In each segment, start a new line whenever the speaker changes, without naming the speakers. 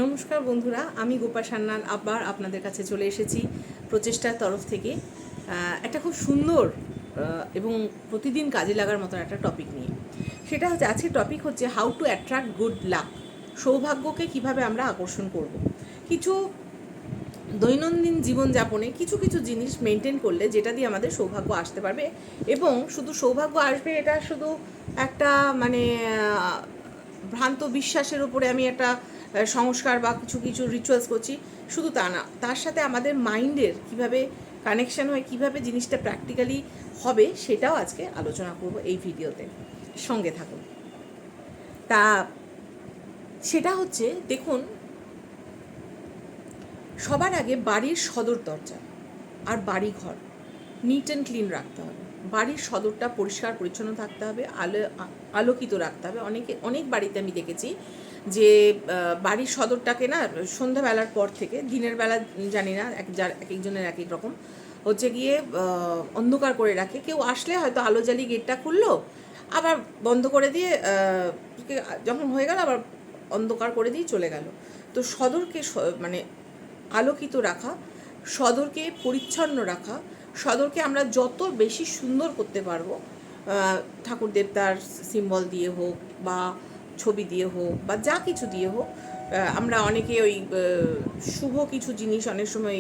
নমস্কার বন্ধুরা, আমি গোপা সান্যাল আবার আপনাদের কাছে চলে এসেছি প্রচেষ্টার তরফ থেকে একটা খুব সুন্দর এবং প্রতিদিন কাজে লাগার মতো একটা টপিক নিয়ে। সেটা হচ্ছে, আজকের টপিক হচ্ছে how to attract good luck. সৌভাগ্যকে কিভাবে আমরা আকর্ষণ করব। কিছু দৈনন্দিন জীবনযাপনে কিছু কিছু জিনিস মেনটেন করলে যেটা দিয়ে আমাদের সৌভাগ্য আসতে পারবে, এবং শুধু সৌভাগ্য আসবে এটা শুধু একটা মানে ভ্রান্ত বিশ্বাসের উপরে আমি একটা সংস্কার বা কিছু কিছু রিচুয়ালস করছি, শুধু তা না, তার সাথে আমাদের মাইন্ডের কিভাবে কানেকশন হয়, কিভাবে জিনিসটা প্র্যাকটিক্যালি হবে, সেটাও আজকে আলোচনা করব এই ভিডিওতে। সঙ্গে থাকুন। তা সেটা হচ্ছে, দেখুন, সবার আগে বাড়ির সদর দরজা আর বাড়ি ঘর নিট অ্যান্ড ক্লিন রাখতে হবে। বাড়ির সদরটা পরিষ্কার পরিচ্ছন্ন থাকতে হবে, আলোকিত রাখতে হবে। অনেক বাড়িতে আমি দেখেছি যে বাড়ির সদরটাকে না সন্ধ্যাবেলার পর থেকে, দিনের বেলা জানি না, এক একজনের এক এক রকম হচ্ছে গিয়ে অন্ধকার করে রাখে। কেউ আসলে হয়তো আলো জ্বালিয়ে গেটটা খুললো, আবার বন্ধ করে দিয়ে যখন হয়ে গেল আবার অন্ধকার করে দিয়ে চলে গেল। তো সদরকে মানে আলোকিত রাখা, সদরকে পরিচ্ছন্ন রাখা, সদরকে আমরা যত বেশি সুন্দর করতে পারবো, ঠাকুর দেবতার সিম্বল দিয়ে হোক বা ছবি দিয়ে হোক বা যা কিছু দিয়ে হোক, আমরা অনেকে ওই শুভ কিছু জিনিস অনেক সময়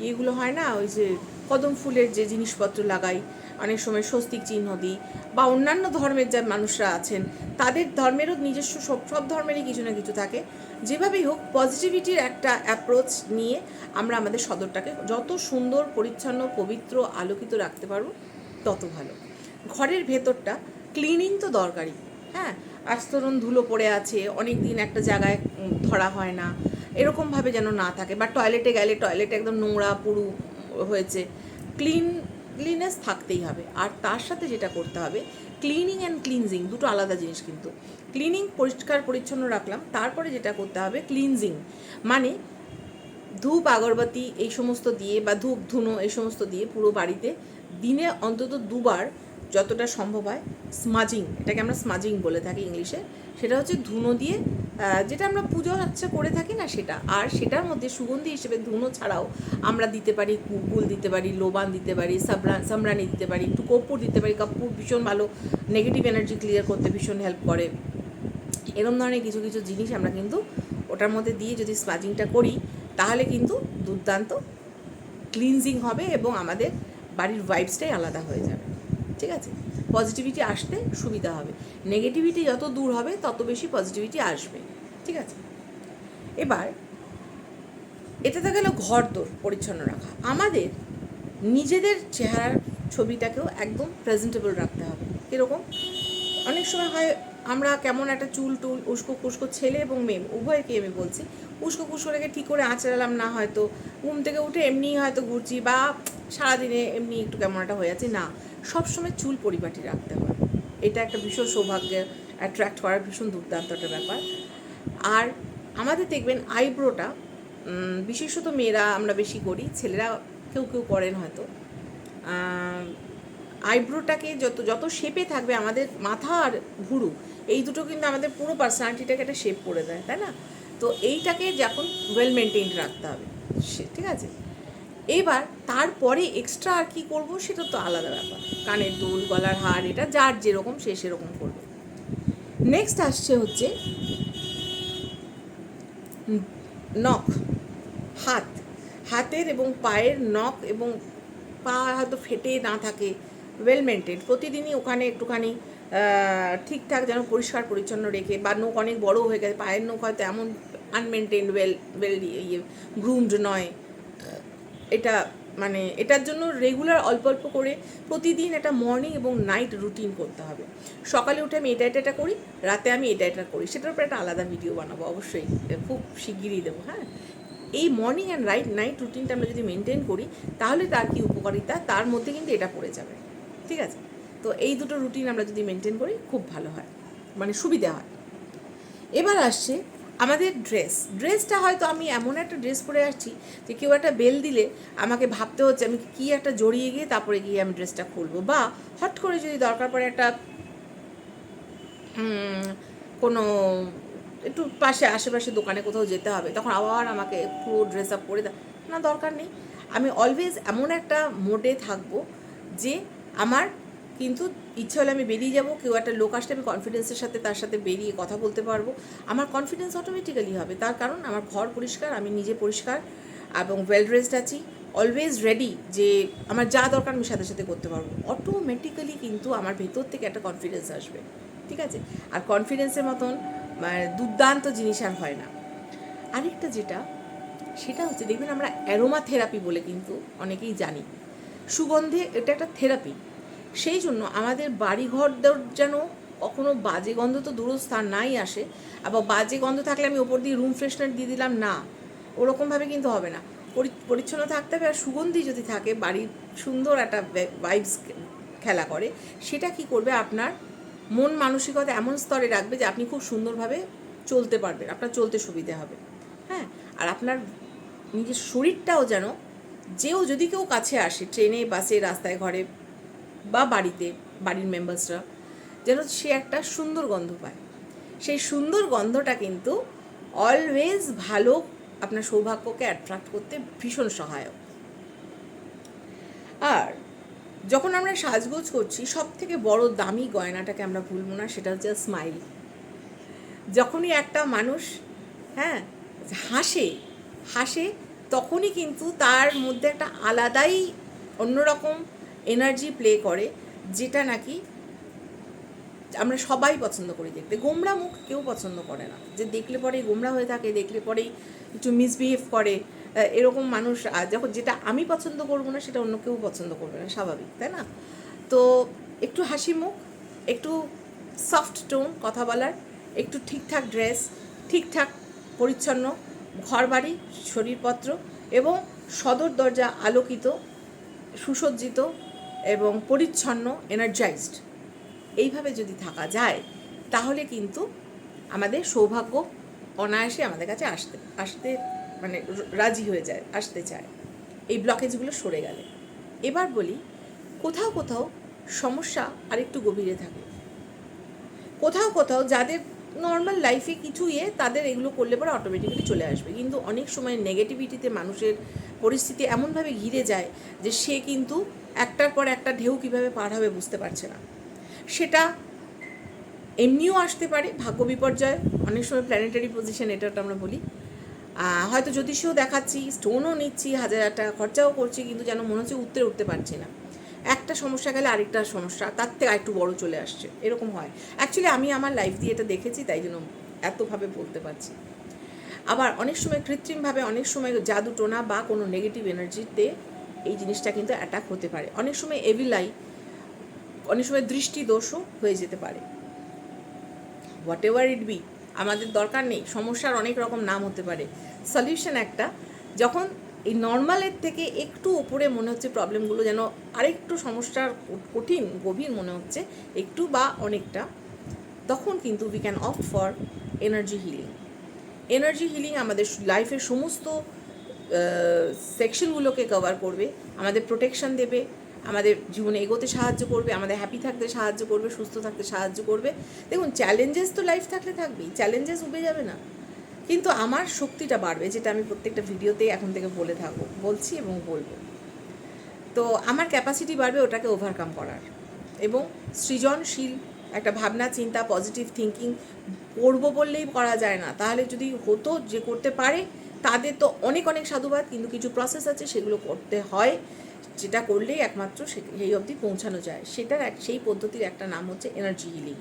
এগুলো হয় না, ওই যে কদম ফুলের যে জিনিসপত্র লাগাই, অনেক সময় স্বস্তিক চিহ্ন দিই, বা অন্যান্য ধর্মের যে মানুষরা আছেন তাদের ধর্মেরও নিজস্ব সব ধর্মেরই কিছু না কিছু থাকে। যেভাবেই হোক, পজিটিভিটির একটা অ্যাপ্রোচ নিয়ে আমরা আমাদের সদরটাকে যত সুন্দর, পরিচ্ছন্ন, পবিত্র, আলোকিত রাখতে পারবো তত ভালো। ঘরের ভেতরটা ক্লিনিং তো দরকারি। হ্যাঁ, আস্তরণ ধুলো পড়ে আছে, অনেক দিন একটা জায়গায় ধরা হয় না, এরকমভাবে যেন না থাকে। বা টয়লেটে গেলে টয়লেটে একদম নোংরা পুরু হয়েছে, ক্লিননেস থাকতেই হবে। আর তার সাথে যেটা করতে হবে, ক্লিনিং অ্যান্ড ক্লিনজিং দুটো আলাদা জিনিস কিন্তু। ক্লিনিং পরিষ্কার পরিচ্ছন্ন রাখলাম, তারপরে যেটা করতে হবে ক্লিনজিং, মানে ধূপ আগরবাতি এই সমস্ত দিয়ে বা ধূপ ধুনো এই সমস্ত দিয়ে পুরো বাড়িতে দিনে অন্তত দুবার যতটা সম্ভব হয় স্মাজিং, এটাকে আমরা স্মাজিং বলে থাকি ইংলিশে। সেটা হচ্ছে ধুনো দিয়ে, যেটা আমরা পুজো আচ্ছা করে থাকি না সেটা। আর সেটার মধ্যে সুগন্ধি হিসেবে ধুনো ছাড়াও আমরা দিতে পারি কুল দিতে পারি, লোবান দিতে পারি, সামরানি দিতে পারি, একটু কর্পূর দিতে পারি। কর্পূর ভীষণ ভালো, নেগেটিভ এনার্জি ক্লিয়ার করতে ভীষণ হেল্প করে। এরকম ধরনের কিছু কিছু জিনিস আমরা কিন্তু ওটার মধ্যে দিয়ে যদি স্মাজিংটা করি, তাহলে কিন্তু দুর্দান্ত ক্লিনজিং হবে এবং আমাদের বাড়ির ভাইবসটাই আলাদা হয়ে যাবে। ঠিক আছে, পজিটিভিটি আসতে সুবিধা হবে। নেগেটিভিটি যত দূর হবে তত বেশি পজিটিভিটি আসবে। ঠিক আছে, এবার এটা তো গেল ঘর দোর পরিচ্ছন্ন রাখা। আমাদের নিজেদের চেহারার ছবিটাকেও একদম প্রেজেন্টেবল রাখতে হবে। কীরকম? অনেক সময় হয় আমরা কেমন একটা চুল টুল উস্কো খুস্কো, ছেলে এবং মেয়ে উভয়কে আমি বলছি, উস্কো খুস্কো রেখে ঠিক করে আঁচড়ালাম না, হয়তো ঘুম থেকে উঠে এমনিই হয়তো ঘুরছি, বা সারাদিনে এমনি একটু কেমন একটা হয়ে যাচ্ছে। না, সবসময় চুল পরিপাটি রাখতে হয়। এটা একটা ভীষণ সৌভাগ্যের অ্যাট্রাক্ট করার ভীষণ দুর্দান্ত একটা ব্যাপার। আর আমাদের দেখবেন আইব্রোটা, বিশেষত মেয়েরা আমরা বেশি করি, ছেলেরা কেউ কেউ করেন হয়তো। আইব্রোটাকে যত যত শেপে থাকবে, আমাদের মাথা আর ভুরু এই দুটো কিন্তু আমাদের পুরো পার্সোনালিটিটাকে একটা শেপ করে দেয়, তাই না? তো এইটাকে যখন ওয়েল মেনটেইন রাখতে হবে, ঠিক আছে। এবার তারপরে এক্সট্রা আর কি করবো সেটা তো আলাদা ব্যাপার, কানের দুল, গলার হার, এটা যার যেরকম সে সেরকম করবে। নেক্সট আসছে হচ্ছে নখ, হাত, হাতের এবং পায়ের নখ এবং পা হয়তো ফেটে না থাকে, ওয়েল মেনটেন, প্রতিদিনই ওখানে একটুখানি ঠিকঠাক যেন পরিষ্কার পরিচ্ছন্ন রেখে, বা নখ অনেক বড়ো হয়ে গেছে, পায়ের নখ হয়তো এমন আনমেনটেন, ওয়েল গ্রুমড নয়, এটা মানে এটার জন্য রেগুলার অল্প অল্প করে প্রতিদিন একটা মর্নিং এবং নাইট রুটিন করতে হবে। সকালে উঠে আমি এটা করি, রাতে আমি এটা করি, সেটার উপর একটা আলাদা ভিডিও বানাবো অবশ্যই, খুব শিগগিরই দেবো। হ্যাঁ, এই মর্নিং অ্যান্ড নাইট রুটিনটা আমরা যদি মেনটেন করি, তাহলে তার কী উপকারিতা, তার মধ্যে কিন্তু এটা পড়ে যাবে। ঠিক আছে, তো এই দুটো রুটিন আমরা যদি মেনটেন করি খুব ভালো হয়, মানে সুবিধা হয়। এবার আসছে আমাদের ড্রেসটা হয়তো আমি এমন একটা ড্রেস পরে আসছি যে কেউ একটা বেল দিলে আমাকে ভাবতে হচ্ছে আমি কী একটা জড়িয়ে গিয়ে তারপরে গিয়ে আমি ড্রেসটা খুলবো, বা হট করে যদি দরকার পড়ে একটা কোনো একটু পাশে আশেপাশে দোকানে কোথাও যেতে হবে, তখন আবার আমাকে পুরো ড্রেস আপ করে না, দরকার নেই। আমি অলওয়েজ এমন একটা মোডে থাকবো যে আমার কিন্তু ইচ্ছে হলে আমি বেরিয়ে যাব, কেউ একটা লোক আসলে আমি কনফিডেন্সের সাথে তার সাথে বেরিয়ে কথা বলতে পারবো, আমার কনফিডেন্স অটোমেটিক্যালি হবে। তার কারণ আমার ঘর পরিষ্কার, আমি নিজে পরিষ্কার এবং ওয়েল ড্রেসড আছি, অলওয়েজ রেডি, যে আমার যা দরকার আমি সাথে সাথে করতে পারবো। অটোমেটিক্যালি কিন্তু আমার ভেতর থেকে একটা কনফিডেন্স আসবে, ঠিক আছে? আর কনফিডেন্সের মতন দুর্দান্ত জিনিস আর হয় না। আরেকটা যেটা, সেটা হচ্ছে দেখবেন আমরা অ্যারোমা থেরাপি বলে কিন্তু অনেকেই জানি, সুগন্ধে এটা একটা থেরাপি। সেই জন্য আমাদের বাড়িঘরদের যেন কখনো বাজে গন্ধ তো দূরস্থান নাই আসে, আবার বাজে গন্ধ থাকলে আমি ওপর দিয়ে রুম ফ্রেশনার দিয়ে দিলাম, না, ওরকমভাবে কিন্তু হবে না। পরিচ্ছন্ন থাকতে হবে। আর সুগন্ধি যদি থাকে, বাড়ির সুন্দর একটা ভাইবস খেলা করে, সেটা কি করবে, আপনার মন মানসিকতা এমন স্তরে রাখবে যে আপনি খুব সুন্দরভাবে চলতে পারবেন, আপনার চলতে সুবিধে হবে। হ্যাঁ, আর আপনার নিজের শরীরটাও যেন, যদি কেউ কাছে আসে, ট্রেনে, বাসে, রাস্তায়, ঘরে বা বাড়িতে, বাড়ির মেম্বার্সরা যেন সে একটা সুন্দর গন্ধ পায়। সেই সুন্দর গন্ধটা কিন্তু অলওয়েজ ভালো, আপনার সৌভাগ্যকে অ্যাট্রাক্ট করতে ভীষণ সহায়ক। আর যখন আমরা সাজগোজ করছি, সব থেকে বড় দামি গয়নাটাকে আমরা ভুলবো না, সেটা হচ্ছে স্মাইল। যখনই একটা মানুষ হ্যাঁ হাসে তখনই কিন্তু তার মধ্যে একটা আলাদাই অন্যরকম এনার্জি প্লে করে, যেটা নাকি আমরা সবাই পছন্দ করি দেখতে। গোমড়া মুখ কেউ পছন্দ করে না, যে দেখলে পরেই গোমড়া হয়ে থাকে, দেখলে পরেই একটু মিসবিহেভ করে, এরকম মানুষ যখন, যেটা আমি পছন্দ করবো না সেটা অন্য কেউ পছন্দ করবে না, স্বাভাবিক, তাই না? তো একটু হাসি মুখ, একটু সফট টোন কথা বলার, একটু ঠিকঠাক ড্রেস, ঠিকঠাক পরিচ্ছন্ন ঘর বাড়ি, শরীরপত্র এবং সদর দরজা আলোকিত, সুসজ্জিত এবং পরিচ্ছন্ন, এনার্জাইজড, এইভাবে যদি থাকা যায়, তাহলে কিন্তু আমাদের সৌভাগ্য অনায়াসে আমাদের কাছে আসতে মানে রাজি হয়ে যায়, আসতে চায়, এই ব্লকেজগুলো সরে গেলে। এবার বলি, কোথাও কোথাও সমস্যা আরেকটু গভীরে থাকে, কোথাও কোথাও যাদের নর্মাল লাইফে কিছু তাদের এগুলো করলে পরে অটোমেটিক্যালি চলে আসবে, কিন্তু অনেক সময় নেগেটিভিটিতে মানুষের পরিস্থিতি এমনভাবে ঘিরে যায় যে সে কিন্তু একটার পর একটা ঢেউ কীভাবে পার হবে বুঝতে পারছে না। সেটা এমনিও আসতে পারে, ভাগ্য বিপর্যয়, অনেক সময় প্ল্যানেটারি পজিশন, এটা আমরা বলি, হয়তো জ্যোতিষীও দেখাচ্ছি, স্টোনও নিচ্ছি, 1000 টাকা খরচাও করছি, কিন্তু যেন মনে হচ্ছে উঠতে পারছি না। একটা সমস্যা গেলে আরেকটা সমস্যা তার থেকে আরেকটু বড় চলে আসছে, এরকম হয়। অ্যাকচুয়ালি আমি আমার লাইফ দিয়ে এটা দেখেছি, তাই জন্য এতভাবে বলতে পারছি। আবার অনেক সময় কৃত্রিমভাবে, অনেক সময় জাদু টোনা বা কোনো নেগেটিভ এনার্জিতে এই জিনিসটা কিন্তু অ্যাটাক হতে পারে। অনেক সময় এভিলাই, অনেক সময় দৃষ্টি দোষও হয়ে যেতে পারে। হোয়াট এভার ইট বি, আমাদের দরকার নেই, সমস্যার অনেক রকম নাম হতে পারে। সলিউশন একটা, যখন এই নর্মালের থেকে একটু ওপরে মনে হচ্ছে প্রবলেমগুলো যেন আরেকটু সমস্যার কঠিন গভীর মনে হচ্ছে একটু বা অনেকটা, তখন কিন্তু we can opt for energy healing. Energy healing আমাদের লাইফের সমস্ত সেকশনগুলোকে কভার করবে, আমাদের প্রোটেকশন দেবে, আমাদের জীবনে এগোতে সাহায্য করবে, আমাদের হ্যাপি থাকতে সাহায্য করবে, সুস্থ থাকতে সাহায্য করবে। দেখুন, চ্যালেঞ্জেস তো লাইফ থাকলে থাকবেই, চ্যালেঞ্জেস উবে যাবে না, কিন্তু আমার শক্তিটা বাড়বে, যেটা আমি প্রত্যেকটা ভিডিওতে এখন থেকে বলছি এবং বলবো। তো আমার ক্যাপাসিটি বাড়বে ওটাকে ওভারকাম করার, এবং সৃজনশীল একটা ভাবনা চিন্তা, পজিটিভ থিঙ্কিং, করবো বললেই করা যায় না, তাহলে যদি হতো, যে করতে পারে তাদের তো অনেক অনেক সাধুবাদ, কিন্তু কিছু প্রসেস আছে সেগুলো করতে হয়, যেটা করলেই একমাত্র সেই অবধি পৌঁছানো যায়। সেই পদ্ধতির একটা নাম হচ্ছে এনার্জি হিলিং।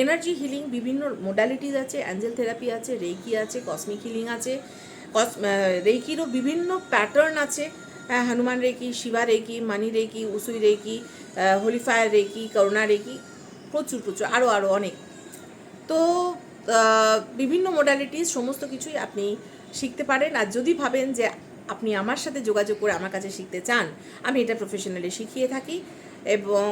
এনার্জি হিলিং বিভিন্ন মোডালিটিস আছে, অ্যাঞ্জেল থেরাপি আছে, রেইকি আছে, কসমিক হিলিং আছে, রেইকিরও বিভিন্ন প্যাটার্ন আছে, Hanuman reiki, Shiva reiki, money reiki, Usui reiki, holy fire reiki, Karuna reiki, প্রচুর আরও অনেক। তো বিভিন্ন মোডালিটিস সমস্ত কিছুই আপনি শিখতে পারেন। আর যদি ভাবেন যে আপনি আমার সাথে যোগাযোগ করে আমার কাছে শিখতে চান, আমি এটা প্রফেশনালি শিখিয়ে থাকি, এবং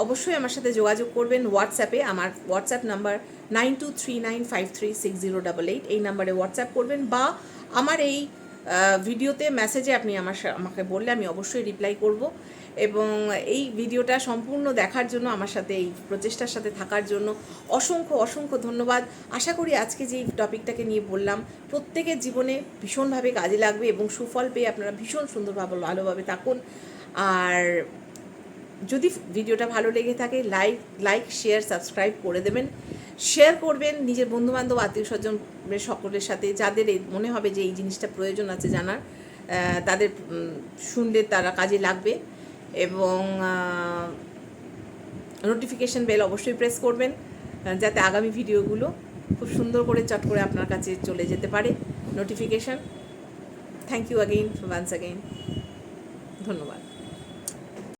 অবশ্যই আমার সাথে যোগাযোগ করবেন হোয়াটসঅ্যাপে। আমার হোয়াটসঅ্যাপ নাম্বার 9239536088, এই নাম্বারে হোয়াটসঅ্যাপ করবেন, বা আমার এই ভিডিওতে মেসেজে আপনি আমাকে বললে আমি অবশ্যই রিপ্লাই করব। এবং এই ভিডিওটা সম্পূর্ণ দেখার জন্য, আমার সাথে এই প্রচেষ্টার সাথে থাকার জন্য অসংখ্য অসংখ্য ধন্যবাদ। আশা করি আজকে যে টপিকটাকে নিয়ে বললাম প্রত্যেকের জীবনে ভীষণভাবে কাজে লাগবে এবং সুফল পেয়ে আপনারা ভীষণ সুন্দরভাবে ভালোভাবে থাকুন। আর যদি ভিডিওটা ভালো লেগে থাকে লাইক শেয়ার সাবস্ক্রাইব করে দেবেন, শেয়ার করবেন নিজের বন্ধুবান্ধব আত্মীয় স্বজনের সকলের সাথে, যাদের মনে হবে যে এই জিনিসটা প্রয়োজন আছে জানার, তাদের শুনলে তারা কাজে লাগবে। এবং নোটিফিকেশন বেল অবশ্যই প্রেস করবেন, যাতে আগামী ভিডিওগুলো খুব সুন্দর করে চট করে আপনার কাছে চলে যেতে পারে notification. Thank you again once again, ধন্যবাদ।